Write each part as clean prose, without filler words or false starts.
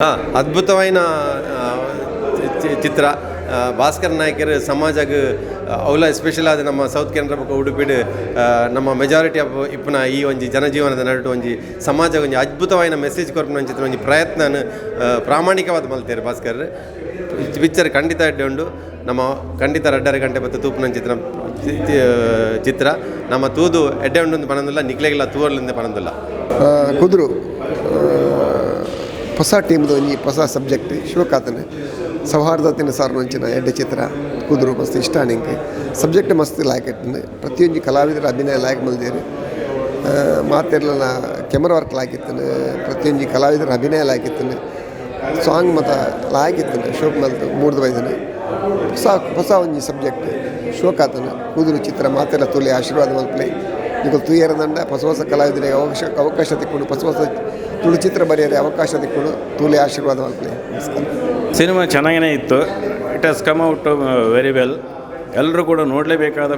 ಅದ್ಭುತವಾದ ಚಿತ್ರ ಭಾಸ್ಕರ್ ನಾಯ್ಕರ್ ಸಮಾಜಕ್ಕೆ ಅವಲ ಎಸ್ಪೆಷಲ್ ಆದ ನಮ್ಮ ಸೌತ್ ಕೇಂದ್ರ ಬೊಕ ಉಡುಪಿಡ್ ನಮ್ಮ ಮೆಜಾರಿಟಿ ಆಫ್ ಇಪ್ಪನ ಈ ಒಂಜಿ ಜನಜೀವನದ ನಡುಟು ಒಂಜಿ ಸಮಾಜ ಒಂಜಿ ಅದ್ಭುತವಾದ ಮೆಸೇಜ್ ಕೊರ್ಪಿನ ಒಂಜಿ ಒಂಜಿ ಪ್ರಯತ್ನ ಪ್ರಾಮಾಣಿಕವಾದ ಮಲ್ತೇರು ಭಾಸ್ಕರ್ ಪಿಕ್ಚರ್ ಖಂಡಿತ ಎಡ್ಡೆ ಉಂಡು ನಮ್ಮ ಖಂಡಿತ 2.5 ಗಂಟೆ ಬತ್ತು ತೂಪುನ ಚಿತ್ರ ನಮ್ಮ ತೂದು ಎಡ್ಡೆ ಉಂಡು ಪನಂದಿಲ್ಲ ನಿಕ್ಲೆಗಿಲ್ಲ ತೂವರ್ಲಿಂದ ಪನಂದಿಲ್ಲ ಕುದ್ರು ಹೊಸ ಟೀಮ್ದು ಒಂಜಿ ಹೊಸ ಸಬ್ಜೆಕ್ಟ್ ಶೋಕಾತನೆ ಸೌಹಾರ್ದತೆನ ಸಾರ್ನಂಚಿನ ಎಡ್ಡೆ ಚಿತ್ರ ಕುದ್ರು ಮಸ್ತ್ ಇಷ್ಟ ನಿಂಗೆ ಸಬ್ಜೆಕ್ಟ್ ಮಸ್ತ್ ಲಾಯ್ಕ್ ಇತ್ತು ಪ್ರತಿಯೊಂದು ಕಲಾವಿದರ ಅಭಿನಯ ಲಾಯ್ಕ್ ಮಲ್ದೇರು ಮಾತೆಲ್ಲ ಕೆಮರಾ ವರ್ಕ್ ಲಾಯ್ಕಿತ್ತು ಪ್ರತಿಯೊಂದು ಕಲಾವಿದರ ಅಭಿನಯ ಲಾಯ್ಕಿತ್ತು ಸಾಂಗ್ ಮತ್ತು ಲಾಯ್ಕಿತ್ತು ಶೋಕ್ ಮಲ್ತು 3 ದಿನ ಹೊಸ ಒಂಜಿ ಸಬ್ಜೆಕ್ಟ್ ಶೋಕಾತನ ಕುದ್ರು ಚಿತ್ರ ಮಾತೆಲ್ಲ ತುಲಿ ಆಶೀರ್ವಾದ ಮಲ್ಪಲೆ ಈಗ ತೂಯರದಂಡ ಹೊಸ ಕಲಾವಿದರಿಗೆ ಅವಕಾಶ ತಿಕ್ಕೊಂಡು ಹೊಸ ತುಳು ಚಿತ್ರ ಬರೆಯರೆ ಅವಕಾಶ ತಿಕ್ಕೊಂಡು ತೂಲಿ ಆಶೀರ್ವಾದ ಮಲ್ಪಲೆ. ಸಿನಿಮಾ ಚೆನ್ನಾಗೇ ಇತ್ತು. It has come out very well. ಎಲ್ಲರೂ ಕೂಡ ನೋಡಲೇಬೇಕಾದ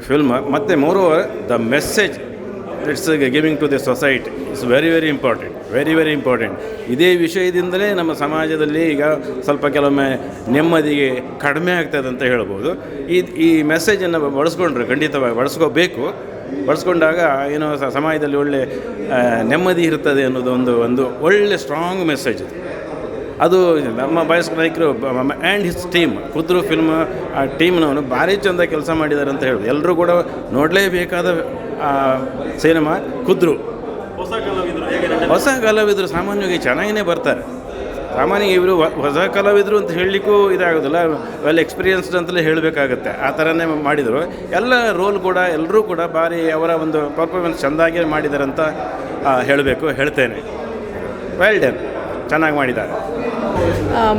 ಫಿಲ್ಮ್. ಮತ್ತು moreover the message it's giving to the society it's very very important. ಇದೇ ವಿಷಯದಿಂದಲೇ ನಮ್ಮ ಸಮಾಜದಲ್ಲಿ ಈಗ ಸ್ವಲ್ಪ ಕೆಲವೊಮ್ಮೆ ನೆಮ್ಮದಿಗೆ ಕಡಿಮೆ ಆಗ್ತದೆ ಅಂತ ಹೇಳ್ಬೋದು. ಈ ಮೆಸೇಜನ್ನು ಬಳಸ್ಕೊಂಡ್ರೆ ಖಂಡಿತವಾಗಿ ಬಳಸ್ಕೊಂಡಾಗ ಏನೋ ಸಮಾಜದಲ್ಲಿ ಒಳ್ಳೆ ನೆಮ್ಮದಿ ಇರ್ತದೆ ಅನ್ನೋದು ಒಂದು ಒಳ್ಳೆ ಸ್ಟ್ರಾಂಗ್ ಮೆಸೇಜ್ ಅದು ನಮ್ಮ ಭಾಸ್ಕರ್ ನಾಯ್ಕರು and his team Kudru film ಆ ಟೀಮ್ನವನು ಭಾರಿ ಚೆಂದ ಕೆಲಸ ಮಾಡಿದ್ದಾರೆ ಅಂತ ಹೇಳ್ಬೋದು. ಎಲ್ಲರೂ ಕೂಡ ನೋಡಲೇಬೇಕಾದ ಸಿನಿಮಾ ಕುದ್ರು. ಹೊಸ ಕಲಾವಿದರು ಸಾಮಾನ್ಯವಾಗಿ ಚೆನ್ನಾಗೇ ಬರ್ತಾರೆ. ಸಾಮಾನ್ಯ ಇವರು ಹೊಸ ಕಲಾವಿದರು ಅಂತ ಹೇಳಲಿಕ್ಕೂ ಇದಾಗೋದಿಲ್ಲ, ವೆಲ್ ಎಕ್ಸ್ಪೀರಿಯನ್ಸ್ಡ್ ಅಂತಲೇ ಹೇಳಬೇಕಾಗತ್ತೆ. ಆ ಥರನೇ ಮಾಡಿದರು. ಎಲ್ಲ ರೋಲ್ ಕೂಡ ಎಲ್ಲರೂ ಕೂಡ ಭಾರಿ ಅವರ ಒಂದು ಪರ್ಫಾರ್ಮೆನ್ಸ್ ಚೆಂದಾಗಿ ಮಾಡಿದ್ದಾರೆ ಅಂತ ಹೇಳ್ತೇನೆ. ವೆಲ್ ಡನ್, ಚೆನ್ನಾಗಿ ಮಾಡಿದ್ದಾರೆ.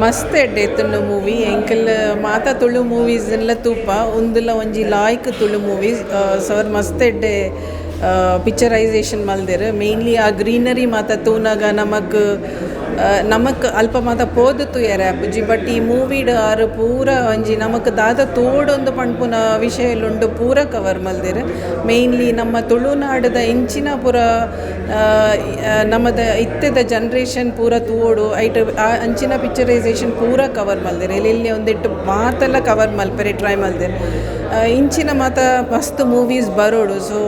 ಮಸ್ತ್ ಎಡ್ಡೆ ತುಳು ಮೂವಿ ಎಂಕಲ್ ಮಾತಾ ತುಳು ಮೂವೀಸ್ ಎಲ್ಲ ತೂಪ ಒಂದುಲ್ಲ ಒಂಜಿ ಲಾಯ್ಕ್ ತುಳು ಮೂವೀಸ್ ಸರ್ ಮಸ್ತ್ ಎಡ್ಡೆ ಪಿಕ್ಚರೈಸೇಷನ್ ಮಲ್ದೇರು. ಮೇನ್ಲಿ ಆ ಗ್ರೀನರಿ ಮಾತ ತೂನಾಗ ನಮಕ್ ಅಲ್ಪ ಮಾತ ಪೋದು ತುಯರೆ ಆಪುಜಿ. ಬಟ್ ಈ ಮೂವಿಡ್ ಆರು ಪೂರ ಒಂಜಿ ನಮಕ್ ದಾದ ತೋಡೊಂದು ಪಂಡ್ಪುನ ವಿಷಯಲುಂಡು ಪೂರ ಕವರ್ ಮಲ್ದೇರು. ಮೇನ್ಲಿ ನಮ್ಮ ತುಳುನಾಡದ ಇಂಚಿನ ಪೂರ ನಮ್ಮದ ಇತ್ತೆದ ಜನ್ರೇಷನ್ ಪೂರ ತೋಡು ಐಟ್ ಅಂಚಿನ ಪಿಕ್ಚರೈಸೇಷನ್ ಪೂರ ಕವರ್ ಮಲ್ದೇರು. ಇಲ್ಲಿ ಒಂದಿಟ್ಟು ಮಾತೆಲ್ಲ ಕವರ್ ಮಲ್ಪೆರೆ ಟ್ರೈ ಮಲ್ದೇರು. ಇಂಚಿನ ಮಾತ ಮಸ್ತ್ ಮೂವೀಸ್ ಬರೋಡು. ಸೊ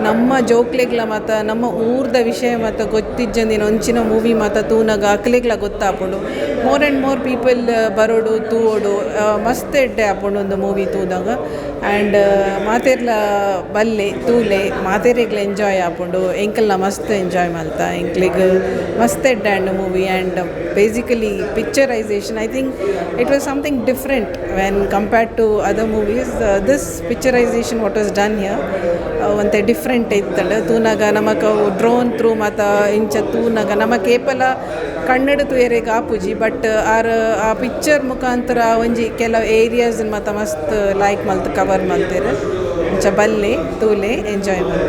ನಮ್ಮ ಜೋಕ್ಲೆಗ್ಲ ಮಾತ ನಮ್ಮ ಊರ್ದ ವಿಷಯ ಮಾತ ಗೊತ್ತಿಜ್ಜಂದಿನ ಒಂಚಿನ ಮೂವಿ ಮಾತ ತೂನಾಗ ಅಕ್ಲೆಗ್ಲ ಗೊತ್ತಾಪುಂಡು. ಮೋರ್ ಆ್ಯಂಡ್ ಮೋರ್ ಪೀಪಲ್ ಬರೋಡು ತೂವೋಡು ಮಸ್ತ್ ಎಡ್ಡೆ ಆಪುಂಡು ಒಂದು ಮೂವಿ ತೂದಾಗ. ಆ್ಯಂಡ್ ಮಾತೆರ್ಲ ಬಲ್ಲೆ ತೂಲೆ ಮಾತೆರೆಗ್ಲ ಎಂಜಾಯ್ ಆಪುಂಡು. ಎಂಕಲ್ನ ಮಸ್ತ್ ಎಂಜಾಯ್ ಮಲ್ತ ಎಂಕ್ಲಿಗೆ ಮಸ್ತ್ ಎಡ್ಡೆ and movie. And basically picturisation I think it was something different when compared to other movies. This picturisation what was done here ಒಂತೆ ಡಿಫ್ರೆಂಟ್ ಇತ್ತಂಡು. ತೂನಾಗ ನಮಕ್ ಡ್ರೋನ್ ಥ್ರೂ ಮತ್ತು ಇಂಚ ತೂನಾಗ ನಮ್ಮ ಕೇಪಲ ಕನ್ನಡ ತೂಯರೆಗೆ ಆಪುಜಿ. ಬಟ್ ಆ ಪಿಕ್ಚರ್ ಮುಖಾಂತರ ಒಂಜಿ ಕೆಲವು ಏರಿಯಾಸ್ ಮತ್ತು ಮಸ್ತ್ ಲೈಕ್ ಮಲ್ತು ಕವರ್ ಮಲ್ತೇರು. ಇಂಚ ಬಲ್ಲೆ ತೂಲೆ ಎಂಜಾಯ್ ಮಾಡಿ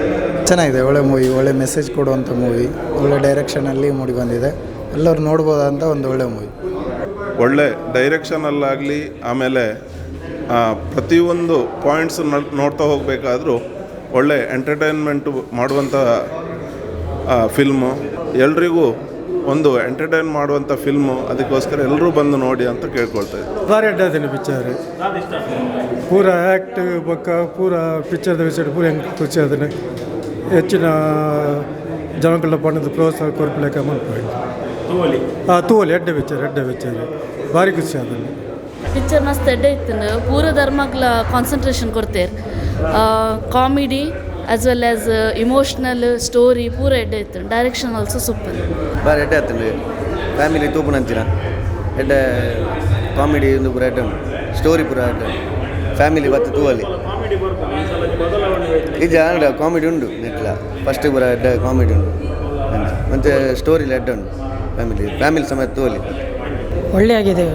ಚೆನ್ನಾಗಿದೆ. ಒಳ್ಳೆ ಮೂವಿ, ಒಳ್ಳೆ ಮೆಸೇಜ್ ಕೊಡುವಂಥ ಮೂವಿ, ಒಳ್ಳೆ ಡೈರೆಕ್ಷನಲ್ಲಿ ಮೂಡಿ ಬಂದಿದೆ. ಎಲ್ಲರೂ ನೋಡ್ಬೋದಂತ ಒಂದು ಒಳ್ಳೆ ಮೂವಿ. ಒಳ್ಳೆ ಡೈರೆಕ್ಷನಲ್ಲಾಗಲಿ ಆಮೇಲೆ ಪ್ರತಿಯೊಂದು ಪಾಯಿಂಟ್ಸ್ ನೋಡ್ತಾ ಹೋಗಬೇಕಾದ್ರೂ ಒಳ್ಳೆ ಎಂಟರ್ಟೈನ್ಮೆಂಟು ಮಾಡುವಂಥ ಫಿಲ್ಮು. ಎಲ್ರಿಗೂ ಒಂದು ಎಂಟರ್ಟೈನ್ ಮಾಡುವಂಥ ಫಿಲ್ಮು. ಅದಕ್ಕೋಸ್ಕರ ಎಲ್ಲರೂ ಬಂದು ನೋಡಿ ಅಂತ ಕೇಳ್ಕೊಳ್ತಾಯಿದ್ದೆ. ಭಾರಿ ಅಡ್ಡಾದಿನ ಪಿಕ್ಚರ್ ಪೂರ ಆ್ಯಕ್ಟ್ ಪಕ್ಕ ಪೂರ ಪಿಕ್ಚರ್ದ ವಿಷಯ ಪೂರ ಹೆಂಗೆ ಖುಷಿ ಅದನ್ನು ಹೆಚ್ಚಿನ ಜನಗಳ ಪಣ್ಣದ ಪ್ರೋತ್ಸಾಹ ಕೊರಪಲೇಕ ಮಾಡ್ಕೊಂಡು ತೂವಲಿ ಎಡ್ಡೆ ಪಿಕ್ಚರ್ ಭಾರಿ ಖುಷಿ ಅದನ್ನು. ಪಿಕ್ಚರ್ ಮಸ್ತ್ ಎಡ್ಡೆ ಇತ್ತು. ಪೂರ ಧರ್ಮಗ್ಲ ಕಾನ್ಸಂಟ್ರೇಷನ್ ಕೊಡ್ತೇರು. Comedy as well as emotional story ಪೂರ ಎಡ್ಡೆ ಇತ್ತು. Direction also super. ಬಾರಿ ಎಡ್ಡೆ ಆಯ್ತು. ಫ್ಯಾಮಿಲಿ ತೂಪುನಂಚಿನ ಎಡ್ಡೆ ಕಾಮಿಡಿ ಒಂದು ಪೂರ ಎಡ್ಡೆ ಉಂಟು. ಸ್ಟೋರಿ ಪೂರ ಎಡ್ಡೆ ಫ್ಯಾಮಿಲಿ ಬತ್ತು ತೂವಲ್ಲಿ ಈಗ ಕಾಮಿಡಿ ಉಂಡು ನೆಟ್ಲ ಫಸ್ಟ್ ಪೂರ ಎಡ್ಡೆ ಕಾಮಿಡಿ ಉಂಡು ಮತ್ತು ಸ್ಟೋರಿಲಿ ಎಡ್ಡೆ ಉಂಟು. ಫ್ಯಾಮಿಲಿ ಸಮೇತ ತೂವಲ್ಲಿ ಒಳ್ಳೆ ಆಗಿದೆ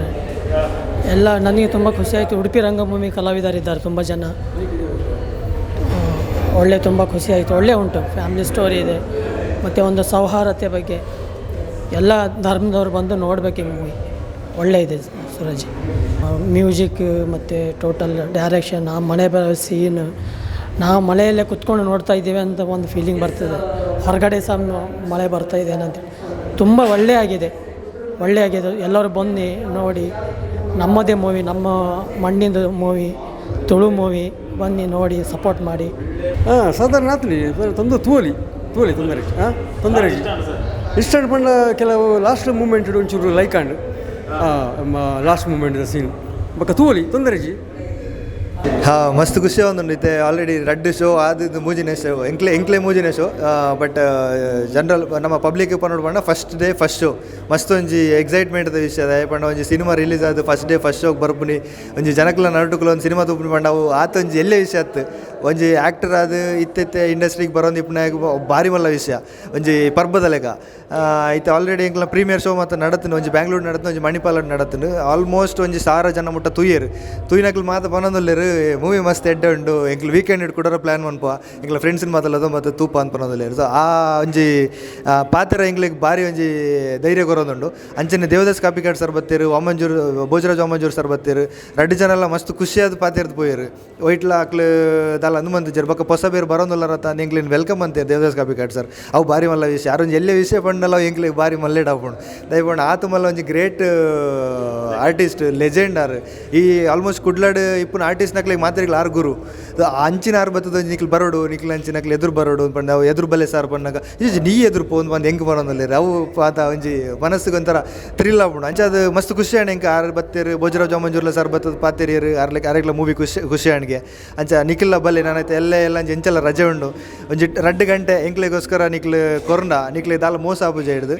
ಎಲ್ಲ. ನನಗೆ ತುಂಬ ಖುಷಿ ಆಯಿತು. ಉಡುಪಿ ರಂಗಭೂಮಿ ಕಲಾವಿದರಿದ್ದಾರೆ ತುಂಬ ಜನ. ತುಂಬ ಖುಷಿ ಆಯಿತು. ಒಳ್ಳೆ ಉಂಟು. ಫ್ಯಾಮಿಲಿ ಸ್ಟೋರಿ ಇದೆ ಮತ್ತು ಒಂದು ಸೌಹಾರ್ದತೆ ಬಗ್ಗೆ ಎಲ್ಲ ಧರ್ಮದವ್ರು ಬಂದು ನೋಡಬೇಕು ಈ ಮೂವಿ. ಒಳ್ಳೆ ಇದೆ ಸೂರಜ್. ಮ್ಯೂಸಿಕ್ ಮತ್ತು ಟೋಟಲ್ ಡೈರೆಕ್ಷನ್, ಆ ಮಳೆ ಬರೋ ಸೀನ್, ನಾವು ಮಳೆಯಲ್ಲೇ ಕುತ್ಕೊಂಡು ನೋಡ್ತಾ ಇದ್ದೀವಿ ಅಂತ ಒಂದು ಫೀಲಿಂಗ್ ಬರ್ತದೆ. ಹೊರಗಡೆ ಸಹ ಮಳೆ ಬರ್ತಾಯಿದೆ ಏನಂತೇಳಿ ತುಂಬ ಒಳ್ಳೆ ಆಗಿದೆ. ಒಳ್ಳೆ ಆಗಿದೆ. ಎಲ್ಲರೂ ಬನ್ನಿ ನೋಡಿ, ನಮ್ಮದೇ ಮೂವಿ, ನಮ್ಮ ಮಣ್ಣಿಂದ ಮೂವಿ, ತುಳು ಮೂವಿ, ಬನ್ನಿ ನೋಡಿ ಸಪೋರ್ಟ್ ಮಾಡಿ. ಸಾಧಾರಣ ಆತ್ಲಿ ತಂದು ತೂಲಿ ತೊಂದರೆ ತೊಂದರೆ ಇಷ್ಟ ಪಂಡ ಕೆಲವು ಲಾಸ್ಟ್ ಮೂಮೆಂಟ್ ಒಂಚೂರು ಲೈಕ್ ಲಾಸ್ಟ್ ಮೂಮೆಂಟ್ ಸೀನ್ ಬಕ್ಕ ತೂಲಿ ತೊಂದರೆ ಹಾಂ ಮಸ್ತ್ ಖುಷಿ ಆವೊಂದುಂಡು ಆಲ್ರೆಡಿ ರಡ್ಡ್ ಶೋ ಆದಿದ್ದು ಮೂಜಿನೇ ಶೋ ಎಂಕ್ಲೆ ಮೂಜಿನೇ ಶೋ ಬಟ್ ಜನರಲ್ ನಮ್ಮ ಪಬ್ಲಿಕ್ ಪನ್ನೋಡು ಪಂಡ ಫಸ್ಟ್ ಡೇ ಫಸ್ಟ್ ಶೋ ಮಸ್ತ್ ಒಂಜಿ ಎಕ್ಸೈಟ್ಮೆಂಟ್ ವಿಷಯ ಪಂಡ ಒಂಜಿ ಸಿನಿಮಾ ರಿಲೀಸ್ ಆದ ಫಸ್ಟ್ ಡೇ ಫಸ್ಟ್ ಶೋಗೆ ಬರ್ಪುನಿ ಒಂಜಿ ಜನಕ್ಲ ನಡುಕುಲ ಒಂದು ಸಿನಿಮಾ ತೂಪುನಿ ಪಂಡ ಅವು ಆತ ಒಂಜಿ ಎಲ್ಲೇ ವಿಷಯ ಆತು ಒಂಜಿ ಆ್ಯಕ್ಟರ್ ಅದು ಇತ್ತೆ ಇಂಡಸ್ಟ್ರಿಗೆ ಬರೋದು ಇಪ್ಪನಾಗ ಭಾರಿ ಮಲ್ಲ ವಿಷಯ ಒಂಜಿ ಪರ್ಬದ ಲೆಕ್ಕ ಐತೆ ಆಲ್ರೆಡಿ ಎಂಕ್ಲ ಪ್ರೀಮಿಯರ್ ಶೋ ಮತ್ತು ನಡತನು ಒಂಜಿ ಬ್ಯಾಂಗ್ಳೂರು ನಡತನು ಒಂಜಿ ಮಣಿಪಾಲಡ್ ನಡತನು ಆಲ್ಮೋಸ್ಟ್ ಒಂಜಿ 1000 ಜನ ಮುಟ್ಟ ತುಯ್ನಕ್ಲು ಮಾತ ಪನ್ನೊಂದುಲ್ಲೇರು ಮೂವಿ ಮಸ್ತ್ ಎಡ್ಡೆ ಉಂಡು ಎಂಕ್ಲು ವೀಕೆಂಡ್ ಇಟ್ಕೊಡೋರ ಪ್ಲ್ಯಾನ್ ಮನ್ಪ ಎಂಕ್ಲ ಫ್ರೆಂಡ್ಸಿನ ಮಾತಲ್ಲದು ಮತ್ತು ತೂಪ ಅಂತ ಪನ್ನೊಂದುಲ್ಲೇರು. ಸೊ ಆ ಒಂಜಿ ಪಾತ್ರ ಎಂಕ್ಲಿಗೆ ಭಾರಿ ಒಂಜಿ ಧೈರ್ಯ ಕೊರೋದುಂಡು. ಅಂಚನೆ ದೇವದಾಸ್ ಕಾಪಿಕಾಡ್ ಸರ್ ಬತ್ತೇರು, ಭೋಜರಾಜ್ ವಾಮಂಜೂರು ಸರ್ ಬತ್ತೇರು, ರಡ್ಡು ಜನ ಎಲ್ಲ ಮಸ್ತ್ ಖುಷಿಯಾದ ಪಾತಿರ್ದು ಪೋಯರು ಒಯ್ಟ್ಲ ಆಕ್ಲು ದಾಲ ಅಂದುಮಂತಿದ್ದಾರೆ ಬಕ್ಕ ಹೊಸ ಬೇರು ಬರೋದಿಲ್ಲರತ್ತ ಎಂಕ್ಲಿನ ವೆಲ್ಕಮ್ ಅಂತೀರು ದೇವದಾಸ್ ಕಾಪಿಕಾಡ್ ಸರ್. ಅವು ಭಾರಿ ಮಲ್ಲ ವಿಷಯ ಯಾರೊಂದು ಎಲ್ಲೇ ವಿಷಯ ಪಂಡಲ್ಲ ಎಂಕ್ಲಿಗೆ ಭಾರಿ ಮಲ್ಲೇಡ್ ಹಾಕೊಂಡು ದಯಪಂಡು ಆತು ಮಲ್ಲ ಒಂಜಿ ಗ್ರೇಟ್ ಆರ್ಟಿಸ್ಟ್ ಲೆಜೆಂಡ್ ಆರ್ ಈ ಆಲ್ಮೋಸ್ಟ್ ಕುಡ್ಲಾಡ್ ಇಪ್ಪನ ಆರ್ಟಿಸ್ಟ್ ನಕ್ಲಿಗೆ ಮಾತಾಡಿಗಳು ಆರು ಗುರು ಅಂಚಿನ ಆರು ಬತ್ತದ ನಿಕ್ಲು ಬರೋಡು ನಿಕ್ಲು ಅಂಚಿನಕ್ಲು ಎದುರು ಬರೋಡು ಪಂಡ ಅವು ಎದುರು ಬಲ್ಲೆ ಸಾರ್ ಪಂಡಾಗ ನೀ ಎದುರು ಪೋನ್ ಬಂದು ಹೆಂಗೆ ಬರೋದಿಲ್ಲ ಅವು ಪಾತ ಒಂಜಿ ಮನಸ್ಸಿಗೆ ಒಂಥರ ಥ್ರಿಲ್ ಆಗ್ಬಿಡು ಅಂಚೆ ಅದು ಮಸ್ತ್ ಖುಷಿ ಹಣ್ಣು ಹೆಂಗೆ ಆರು ಬತ್ತೇರು ಭೋಜರಾಜ್ ಮಂಜೂರ್ಲ ಸರ್ ಬತ್ತದ ಪಾತೇರಿಯರು ಅರೆಗ್ಲ ಮೂವಿ ಖುಷಿ ಹಣ್ಣಿಗೆ ಅಂಚ ನಿಖಿಲ್ಲ ಬಲ್ಲೆ ನಾನೈತೆ ಎಲ್ಲ ಎಂಚೆಲ್ಲ ರಜೆ ಉಂಡು ಒಂಜಿ 2 ಗಂಟೆ ಎಂಕ್ಲಿಗೋಸ್ಕರ ನಿಕ್ಲು ಕೊರಂಡ ನಿಕ್ಲಿ ದಾಲ ಮೋಸ ಆಪುಜ ಹಿಡ್ದು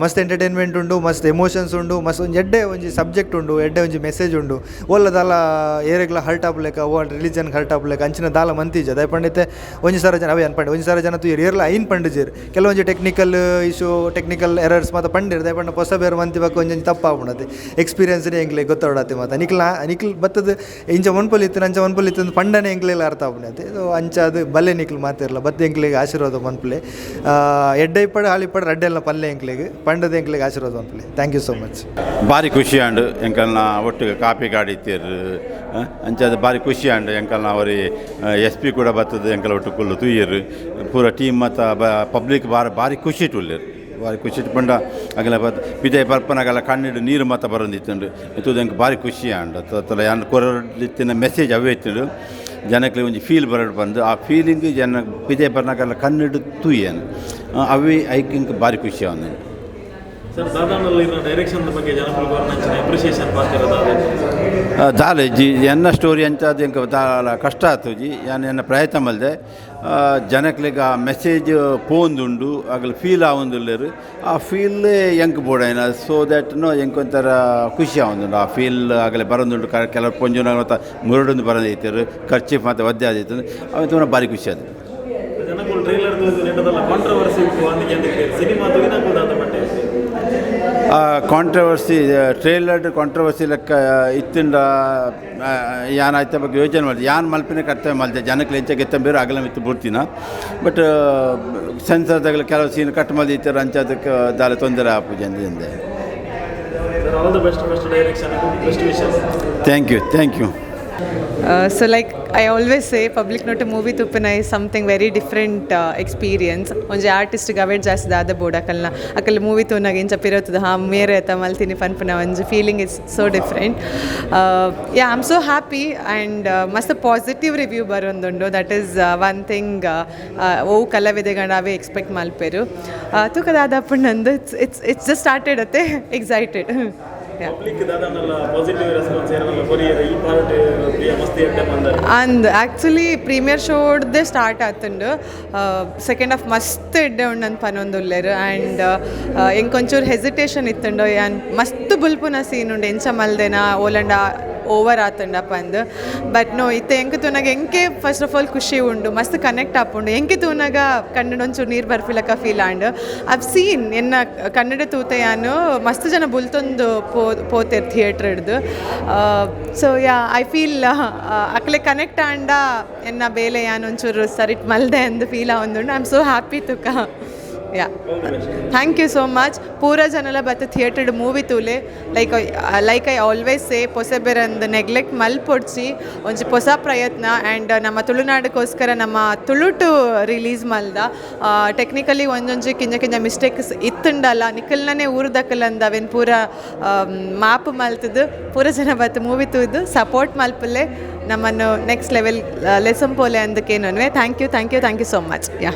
ಮಸ್ತ್ ಎಂಟರ್ಟೈನ್ಮೆಂಟ್ ಉಂಡು ಮಸ್ತ್ ಎಮೋಷನ್ಸ್ ಉಂಡು ಮಸ್ತ್ ಒಂಜಿ ಎಡ್ಡೆ ಒಂಜಿ ಸಬ್ಜೆಕ್ಟ್ ಉಂಡು ಎಡ್ಡೆ ಒಂಜಿ ಮೆಸೇಜ್ ಉಂಡು ಓಲ್ಲ ದಾಲ ಏರೆಗ್ಲ ಹರ್ಟ್ ಆಪ್ಲೆಕ ಓಲ್ ರಿಲಿಜನ್ಗೆ ಹರ್ಟ್ ಆಪ್ಲೆಕ ಅಂಚಿನ ದಾಲ ಮಂತೀಜ ದಯ ಪಂಡಿತೆ ಒಂಜಿ ಸಾರ ಜನ ಅವೇ ಅನ್ಪಂಡೆ ಒಂಜಿ ಸಾರ ಜನ ತೂಯರು ಏರ್ಲ ಐನ್ ಪಂಡಿಜೀರು ಕೆಲವೊಂಜಿ ಟೆಕ್ನಿಕಲ್ ಇಶ್ಯೂ ಟೆಕ್ನಿಕಲ್ ಎರರ್ಸ್ ಮಾತ ಪಂಡಿರು ದಯ ಪಂಡ ಹೊಸ ಬೇರೆ ಮಂತಿಬೇಕು ಒಂಜಿ ತಪ್ಪಾಗ್ಬಿಡತ್ತೆ ಎಕ್ಸ್ಪೀರಿಯನ್ಸ್ನೇ ಎಂಕ್ಲೆ ಗೊತ್ತಾಡತ್ತೆ ಮಾತ ನಿಕ್ಲ್ ಬತ್ತದ ಇಂಚ ಮನ್ಪೊಲಿತ್ತು ಅಂಚ ಮನ್ಪೊಲಿತ್ತು ಪಂಡನೆ ಎಂಕ್ಲೆಲ್ಲ ಅರ್ಥ ಆಗ್ಬಿಡತ್ತೆ ಇದು ಅಂಚ ಅದು ಬಲ್ಲೆ ನಿಕ್ಲು ಮಾತಿರಲ್ಲ ಬತ್ತೆ ಎಂಕ್ಲಿಗೆ ಆಶೀರ್ವಾದ ಮನ್ಪಲೆ ಎಡ್ಡೆ ಇಪ್ಪಡು ಹಾಳಿಪ್ಪಡು ರಡ್ಡೆಲ್ಲ ಪಲ್ಲೆ ಎಂಕ್ಲಿಗೆ ಪಂಡದ ಎಂಕ್ಲಿಗೆ ಆಶೀರ್ವಾದ ಮನ್ಪಲೆ. Thank you so much. ಭಾರಿ ಖುಷಿ ಆಂಡು ಎಂಕಲ್ನ ಒಟ್ಟಿಗೆ ಕಾಪಿ ಗಾಡಿತ್ತೀರು ಅಂಚದು ಭಾರಿ ಖುಷಿ ಆಂಡು ಎಂಕಲ್ನ ಅವರಿ SP ಕೂಡ ಬರ್ತದೆ ಎಂಕಲ್ ಒಟ್ಟು ಕುಲ್ಲು ತುಯ್ಯರು ಪೂರ ಟೀಮ್ ಮತ್ತು ಪಬ್ಲಿಕ್ ಭಾರಿ ಖುಷಿ ಇಟ್ಟುಲ್ಲೇರು ಭಾರಿ ಖುಷಿ ಇಟ್ಕೊಂಡ ಆಗಲ ಪಿದೆ ಪರ್ಪನಾಗಲ್ಲ ಕಣ್ಣಿಡು ನೀರು ಮಾತ ಬರೋದಿತ್ತುಂಡು ಇದು ಎಂಗೆ ಭಾರಿ ಖುಷಿ ಆಂಡು ತಲ ಯಾನ್ ಕೊರತಿನ ಮೆಸೇಜ್ ಅವೇ ಇತ್ತು ಜನಕ್ಕೆ ಒಂಜಿ ಫೀಲ್ ಬರೋಡು ಬಂದು ಆ ಫೀಲಿಂಗ್ ಜನ ಪಿದೆ ಬರ್ನಾಗೆಲ್ಲ ಕಣ್ಣಿಡು ತೂಯೇನು ಅವೇ ಐಕಿಂಗ್ ಭಾರಿ ಖುಷಿ ಅವನು ಸರ್ ಸಾಧಾರಣ ಡೈರೆಕ್ಷನ್ ಬಗ್ಗೆ ಜನಪದ ಅಪ್ರಿಷಿಯೇಷನ್ ದಾಲೆ ಜಿ ಎನ್ನ ಸ್ಟೋರಿ ಅಂತ ಅದು ಎಂಕ ದಾಲ ಕಷ್ಟ ಆಯ್ತು ಜಿ ಎನ್ನ ಪ್ರಯತ್ನ ಮಲ್ದೆ ಜನಕ್ಲಿಗೆ ಆ ಮೆಸೇಜ್ ಪೋಂದುಂಡು ಆಗಲಿ ಫೀಲ್ ಆವೊಂದುಲ್ಲೇರು ಆ ಫೀಲ್ ಎಂಕ್ ಬೋಡೈನ ಸೊ ದ್ಯಾಟ್ ಎಂಕೊಂಥರ ಖುಷಿ ಆವೊಂದುಂಡು ಆ ಫೀಲ್ ಆಗಲೇ ಬರೋದುಂಡು ಕೆಲವರು ಪೊಂಜುನ ಮತ್ತು ಮುರಡೊಂದು ಬರೋದೈತಿರು ಖರ್ಚಿ ಮತ್ತು ಒದ್ದೆ ಆದೈತು ಅವತ್ತು ಭಾರಿ ಖುಷಿ ಅದು ಜನಗಳು trailer controversy cinema controversy trailer controversy ಲೆಕ್ಕ ಇತ್ತಿಂದ ಯಾನ್ ಆಯ್ತ ಬಗ್ಗೆ ಯೋಚನೆ ಮಾಡಿದೆ ಯಾನ್ ಮಲ್ಪಿನ ಕರ್ತವ್ಯ ಮಾಡಿದೆ ಜನಕ್ಕೆ ಹೆಚ್ಚಾಗಿ ಎತ್ತಂಬೇರು ಆಗಲ ಮಿತ್ತು ಬಿಡ್ತೀನ ಬಟ್ ಸೆನ್ಸರ್ದಾಗಲ ಕೆಲವು ಸೀನ್ ಕಟ್ ಮಾಡಿರ್ತಾರೆ ಅಂಚದಕ್ಕೆ ದಾಲ ತೊಂದರೆ ಆಪುಜಿ ಅಂದೆ. Thank you. So like I always say public note movie tupina is something very different experience onje artist gaved jast dada boda kalna akal movie to nage incha piratuda ha mere ta maltini panpuna onje feeling is so different. Yeah, I'm so happy and must a positive review barondundu that is one thing o kalavidegana ave expect malperu to kadada appundu it's just started ate excited. Public ದಾದನಲ್ಲ positive response ಏನಲ್ಲ ಕೊರಿಯರ್ ಈ part ಮಸ್ತ್ ಎಡ್ಡೆ ಬಂದ and actually premiere ಶೋಡ್ದೇ start ಆತುಂಡು second half ಮಸ್ತ್ ಎಡ್ಡೆ ಉಂಡು ಪನೊಂದುಲ್ಲೇರು ಆ್ಯಂಡ್ ಎಂಕೊಂಚೂರು ಹೆಸಿಟೇಷನ್ ಇತ್ತುಂಡು ಯಾನ್ ಮಸ್ತ್ ಬುಲ್ಪುನ ಸೀನ್ ಉಂಡು ಎಂಚ ಮಲ್ದೆನ ಓಲಂಡ ಓವರ್ ಆತುಂಡಪ್ಪ ಅಂದು ಬಟ್ ನೋ ಇತ್ತೆ ಎಂಕ್ ತೂನಾಗ ಎಂಕೆ ಫಸ್ಟ್ ಆಫ್ ಆಲ್ ಖುಷಿ ಉಂಡು ಮಸ್ತ್ ಕನೆಕ್ಟ್ ಆಪುಂಡು ಎಂಕೆ ತೂನಾಗ ಕನ್ನಡ ಒಂಚೂರು ನೀರು ಬರ್ಫಿಲಕ್ಕ ಫೀಲ್ ಆಂಡು ಅವ್ ಸೀನ್ ಎನ್ನ ಕನ್ನಡ ತೂತೆಯಾನು ಮಸ್ತ್ ಜನ ಬುಲ್ತೊಂದು ಪೋತೇರು ಥಿಯೇಟ್ರ್ ಹಿಡ್ದು ಸೊ ಯಾ ಐ ಫೀಲ್ ಅಕ್ಲೆ ಕನೆಕ್ಟ್ ಆಂಡ ಎನ್ನ ಬೇಲೆ ಯಾನು ಒಂಚೂರು ಸರಿಟ್ ಮಲ್ದೆ ಅಂದು ಫೀಲ್ ಆವೊಂದುಂಡು ಐ ಆಮ್ ಸೋ ಹ್ಯಾಪಿ ತುಕ. Yeah thank you so much. ಪೂರ ಜನಲ ಬತ್ತ ಥಿಯೇಟರ್ಡ್ ಮೂವಿ ತೂಲೆ ಲೈಕ್ ಐ ಆಲ್ವೇಸ್ ಸೇ ಪೊಸೆಬೆರಂದು ನೆಗ್ಲೆಕ್ಟ್ ಮಲ್ಪೊಡ್ಸಿ ಒಂಜಿ ಹೊಸ ಪ್ರಯತ್ನ ಆ್ಯಂಡ್ ನಮ್ಮ ತುಳುನಾಡಕ್ಕೋಸ್ಕರ ನಮ್ಮ ತುಳುಟು ರಿಲೀಸ್ ಮಲ್ದ ಟೆಕ್ನಿಕಲಿ ಒಂದೊಂಜಿ ಕಿಂಜ ಮಿಸ್ಟೇಕ್ಸ್ ಇತ್ತುಂಡಲ್ಲ ನಿಖಲ್ನೇ ಊರ್ದಕ್ಕಲಂದ ಅವೇನು ಪೂರ ಮಾಪ್ ಮಲ್ತದು ಪೂರ ಜನ ಬತ್ತು ಮೂವಿ ತೂದು ಸಪೋರ್ಟ್ ಮಲ್ಪಲೆ ನಮ್ಮನ್ನು ನೆಕ್ಸ್ಟ್ ಲೆವೆಲ್ ಲೆಸನ್ ಪೋಲೆ ಅಂದಕ್ಕೇನು thank you so much. Yeah